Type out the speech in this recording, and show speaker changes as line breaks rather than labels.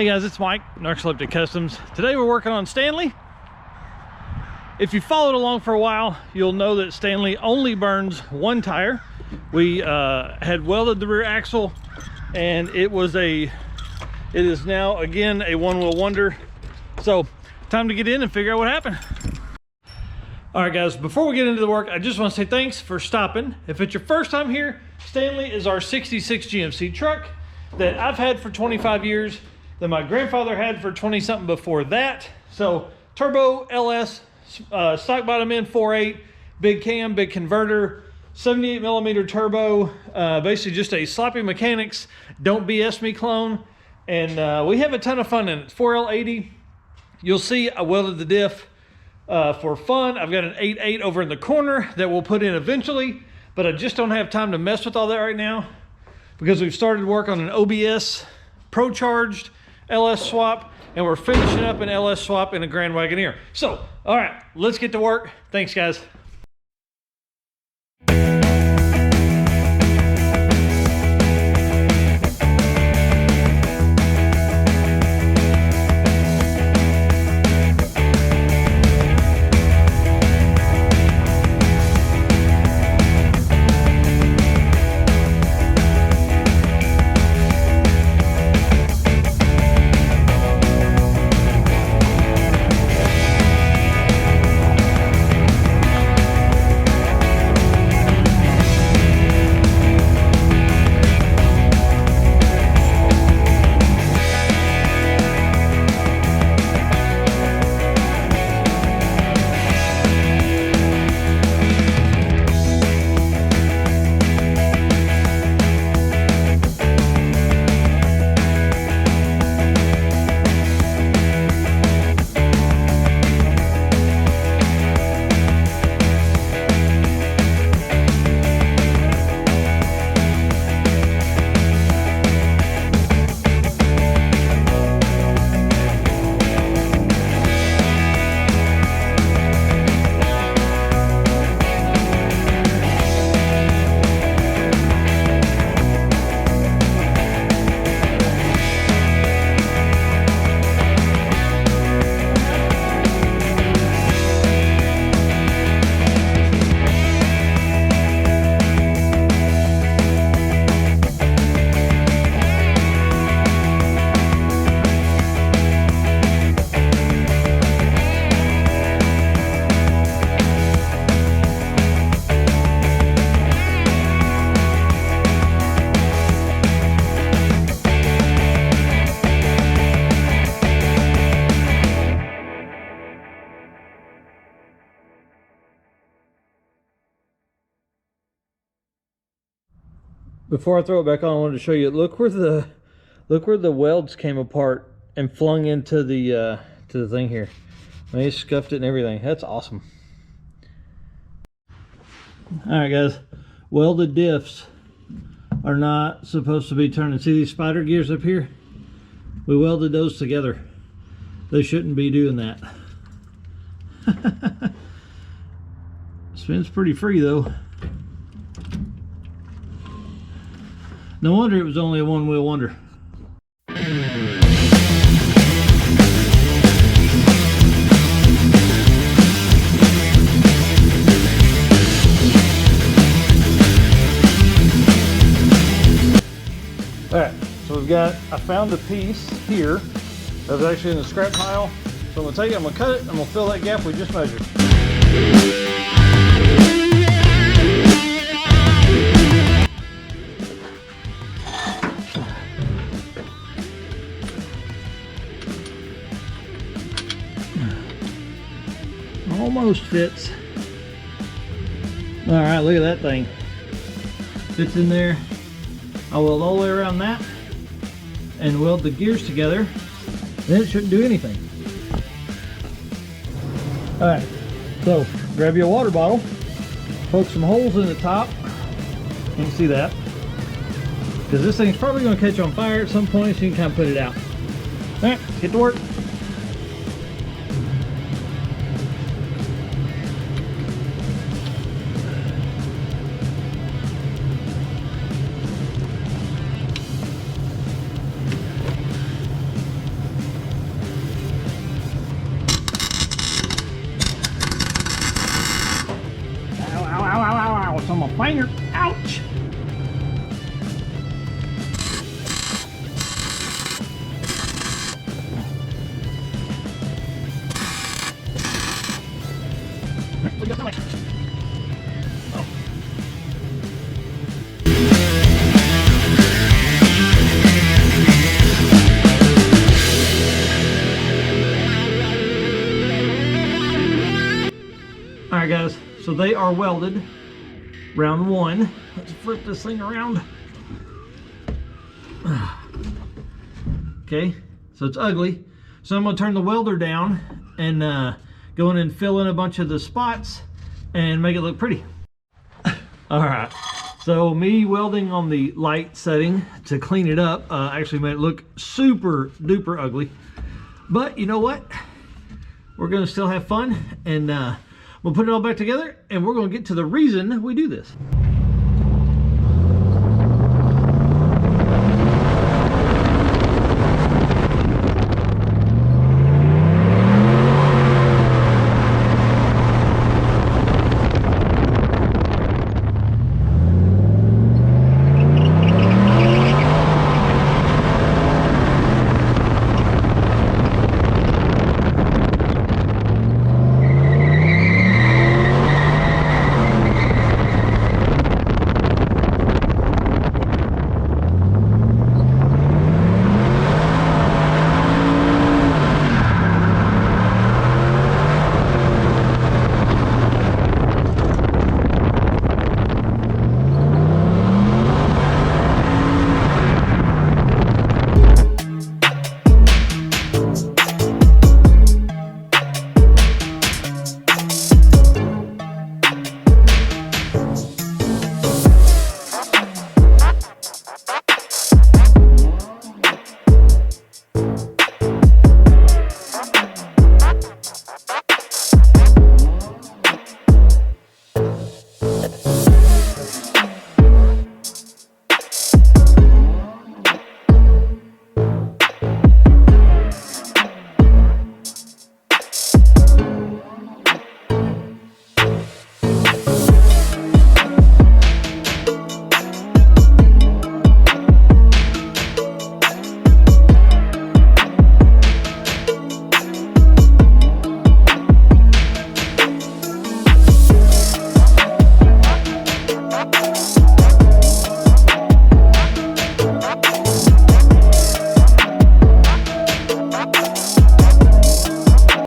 Hey guys, it's Mike, Narcoleptic Customs. Today we're working on Stanley. If you followed along for a while, you'll know that Stanley only burns one tire. We had welded the rear axle, and it is now again a one-wheel wonder. So time to get in and figure out what happened. All right guys, before we get into the work, I just want to say thanks for stopping. If it's your first time here, Stanley is our 66 GMC truck that I've had for 25 years, that my grandfather had for 20 something before that. So turbo LS, stock bottom end 4.8, big cam, big converter, 78 millimeter turbo, basically just a sloppy mechanics, don't BS me clone. And we have a ton of fun in it. 4L80, you'll see I welded the diff for fun. I've got an 8.8 over in the corner that we'll put in eventually, but I just don't have time to mess with all that right now because we've started work on an OBS Pro Charged LS swap, and we're finishing up an LS swap in a Grand Wagoneer. So, all right, let's get to work. Thanks, guys. Before I throw it back on, I wanted to show you. Look where the welds came apart and flung into the to the thing here. They scuffed it and everything. That's awesome. All right, guys. Welded diffs are not supposed to be turning. See these spider gears up here? We welded those together. They shouldn't be doing that. Spins pretty free though. No wonder it was only a one-wheel wonder. Alright, so I found a piece here that was actually in the scrap pile. So I'm going to cut it, I'm going to fill that gap we just measured. Almost fits. All right, look at that thing. Fits in there. I'll weld all the way around that and weld the gears together. Then it shouldn't do anything. All right, so grab your water bottle, poke some holes in the top. You can see that. Because this thing's probably going to catch on fire at some point, so you can kind of put it out. All right, get to work. finger. Ouch. All right, guys, so they are welded. Round one. Let's flip this thing around. Okay, so it's ugly. So I'm gonna turn the welder down and go in and fill in a bunch of the spots and make it look pretty. All right, so me welding on the light setting to clean it up actually made it look super duper ugly. But you know what? We're gonna still have fun, and we'll put it all back together, and we're gonna get to the reason we do this.